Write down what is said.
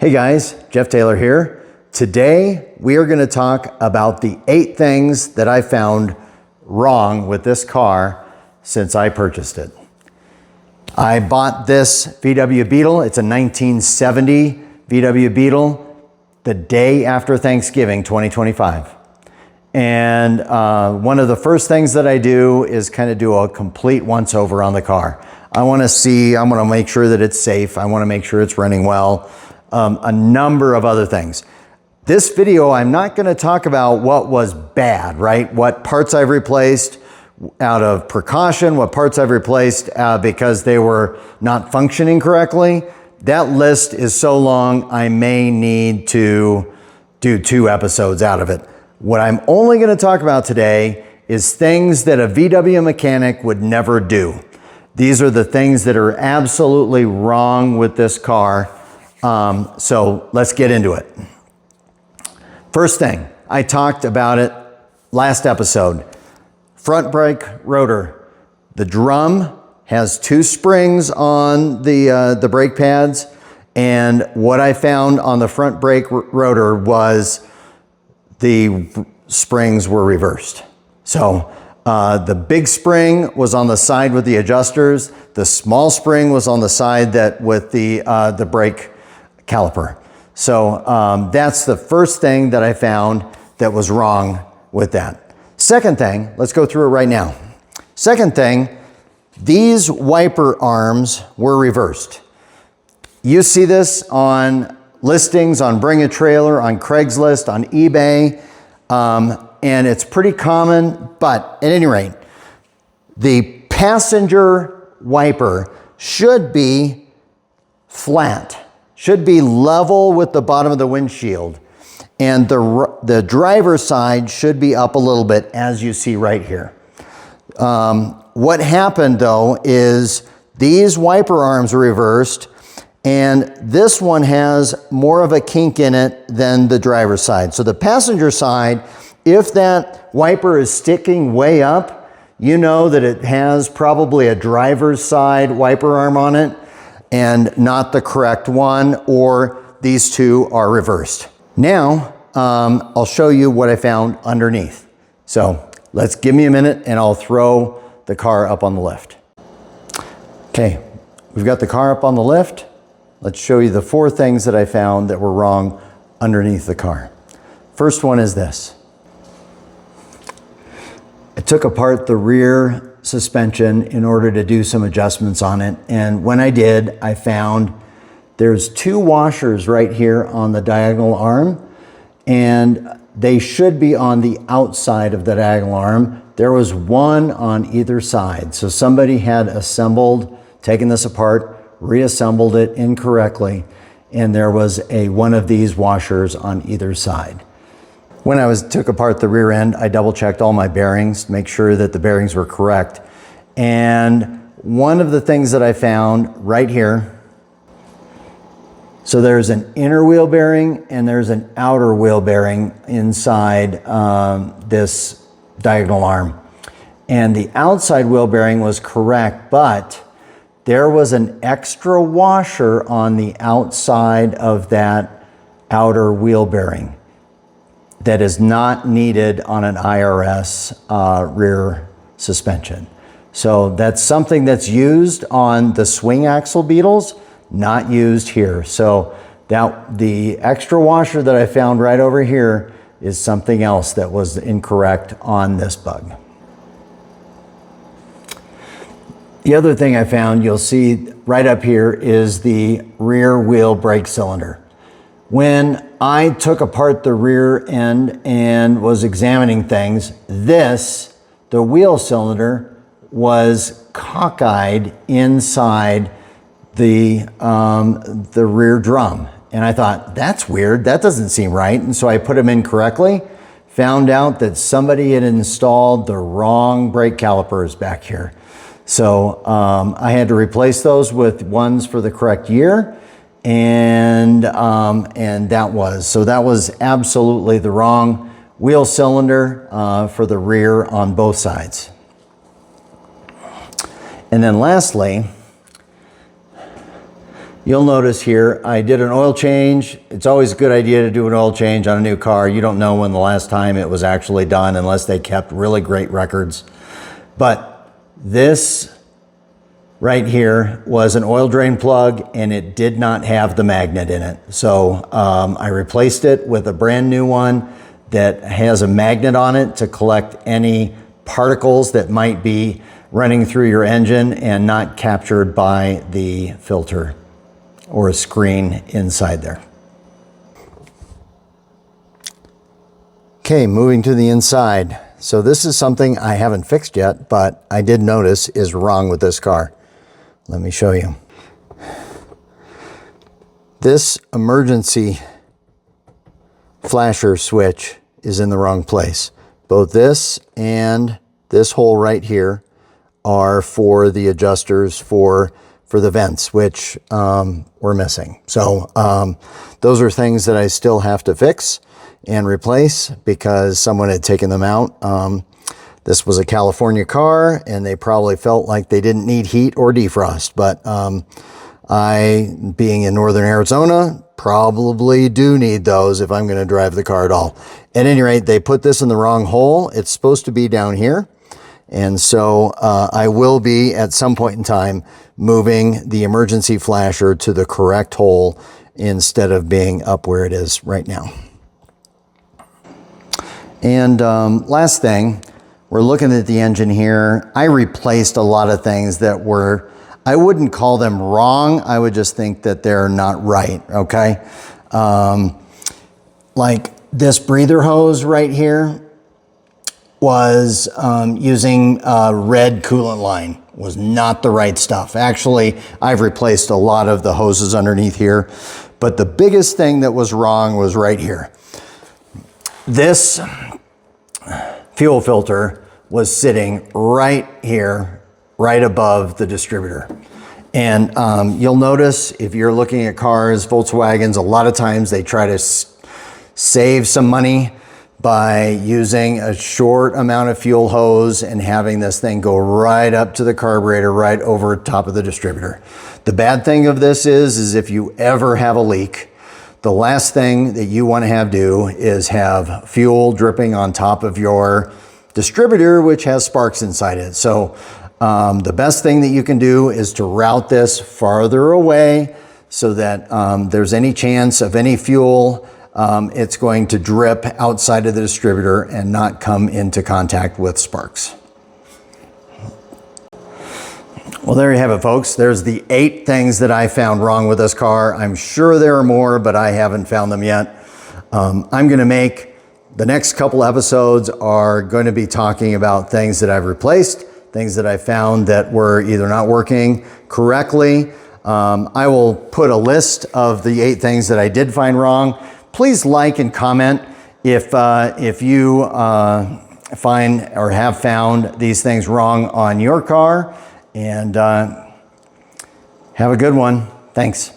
Hey guys, Jeff Taylor here. Today we are going to talk about the 8 things that I found wrong with this car since I purchased it. I bought this VW Beetle. It's a 1970 VW Beetle the day after Thanksgiving 2025. And one of the first things that I do is kind of do a complete once over on the car. I want to make sure that it's safe. I want to make sure it's running well. A number of other things. This video, I'm not going to talk about what was bad, right? What parts I've replaced out of precaution, what parts I've replaced because they were not functioning correctly. That list is so long, I may need to do 2 episodes out of it. What I'm only going to talk about today is things that a VW mechanic would never do. These are the things that are absolutely wrong with this car. So let's get into it. First thing, I talked about it last episode. Front brake rotor. The drum has 2 springs on the brake pads, and what I found on the front brake rotor was the springs were reversed. So the big spring was on the side with the adjusters. The small spring was on the side with the brake caliper. So that's the first thing that I found that was wrong with that. Second thing, let's go through it right now. Second thing, these wiper arms were reversed. You see this on listings on Bring a Trailer, on Craigslist, on eBay, and it's pretty common, but at any rate, the passenger wiper should be flat. Should be level with the bottom of the windshield. And the driver's side should be up a little bit, as you see right here. What happened though is these wiper arms are reversed, and this one has more of a kink in it than the driver's side. So the passenger side, if that wiper is sticking way up, you know that it has probably a driver's side wiper arm on it, and not the correct one, or these 2 are reversed. Now, I'll show you what I found underneath. So give me a minute and I'll throw the car up on the lift. Okay, we've got the car up on the lift. Let's show you the 4 things that I found that were wrong underneath the car. First one is this. I took apart the rear suspension in order to do some adjustments on it, and when I did, I found there's 2 washers right here on the diagonal arm, and they should be on the outside of the diagonal arm. There was 1 on either side, so somebody had taken this apart, reassembled it incorrectly, and there was one of these washers on either side. When I took apart the rear end, I double checked all my bearings to make sure that the bearings were correct. And one of the things that I found right here, so there's an inner wheel bearing and there's an outer wheel bearing inside this diagonal arm. And the outside wheel bearing was correct, but there was an extra washer on the outside of that outer wheel bearing that is not needed on an IRS rear suspension. So that's something that's used on the swing axle Beetles, not used here. So the extra washer that I found right over here is something else that was incorrect on this bug. The other thing I found, you'll see right up here, is the rear wheel brake cylinder. When I took apart the rear end and was examining things, the wheel cylinder was cockeyed inside the rear drum. And I thought, that's weird, that doesn't seem right. And so I put them in correctly, found out that somebody had installed the wrong brake calipers back here. So I had to replace those with ones for the correct year. And that was absolutely the wrong wheel cylinder for the rear on both sides. And then lastly, You'll notice here, I did an oil change. It's always a good idea to do an oil change on a new car. You don't know when the last time it was actually done unless they kept really great records. But this right here was an oil drain plug and it did not have the magnet in it. So I replaced it with a brand new one that has a magnet on it to collect any particles that might be running through your engine and not captured by the filter or a screen inside there. Okay, moving to the inside. So this is something I haven't fixed yet, but I did notice is wrong with this car. Let me show you. This emergency flasher switch is in the wrong place. Both this and this hole right here are for the adjusters for the vents, which were missing. So those are things that I still have to fix and replace because someone had taken them out. This was a California car and they probably felt like they didn't need heat or defrost, but I, being in northern Arizona, probably do need those if I'm going to drive the car at all. At any rate, they put this in the wrong hole. It's supposed to be down here. And so I will be at some point in time moving the emergency flasher to the correct hole instead of being up where it is right now. And last thing, we're looking at the engine here. I replaced a lot of things that were, I wouldn't call them wrong. I would just think that they're not right, okay? Like this breather hose right here was using red coolant line. Was not the right stuff. Actually, I've replaced a lot of the hoses underneath here, but the biggest thing that was wrong was right here. This fuel filter was sitting right here, right above the distributor. And you'll notice if you're looking at cars, Volkswagens, a lot of times they try to save some money by using a short amount of fuel hose and having this thing go right up to the carburetor, right over top of the distributor. The bad thing of this is if you ever have a leak, the last thing that you want to have do is have fuel dripping on top of your distributor, which has sparks inside it. So the best thing that you can do is to route this farther away so that there's any chance of any fuel it's going to drip outside of the distributor and not come into contact with sparks. Well, there you have it, folks. There's the 8 things that I found wrong with this car. I'm sure there are more, but I haven't found them yet. I'm going to make the next couple episodes are going to be talking about things that I've replaced, things that I found that were either not working correctly. I will put a list of the 8 things that I did find wrong. Please like and comment if you find or have found these things wrong on your car. And have a good one. Thanks.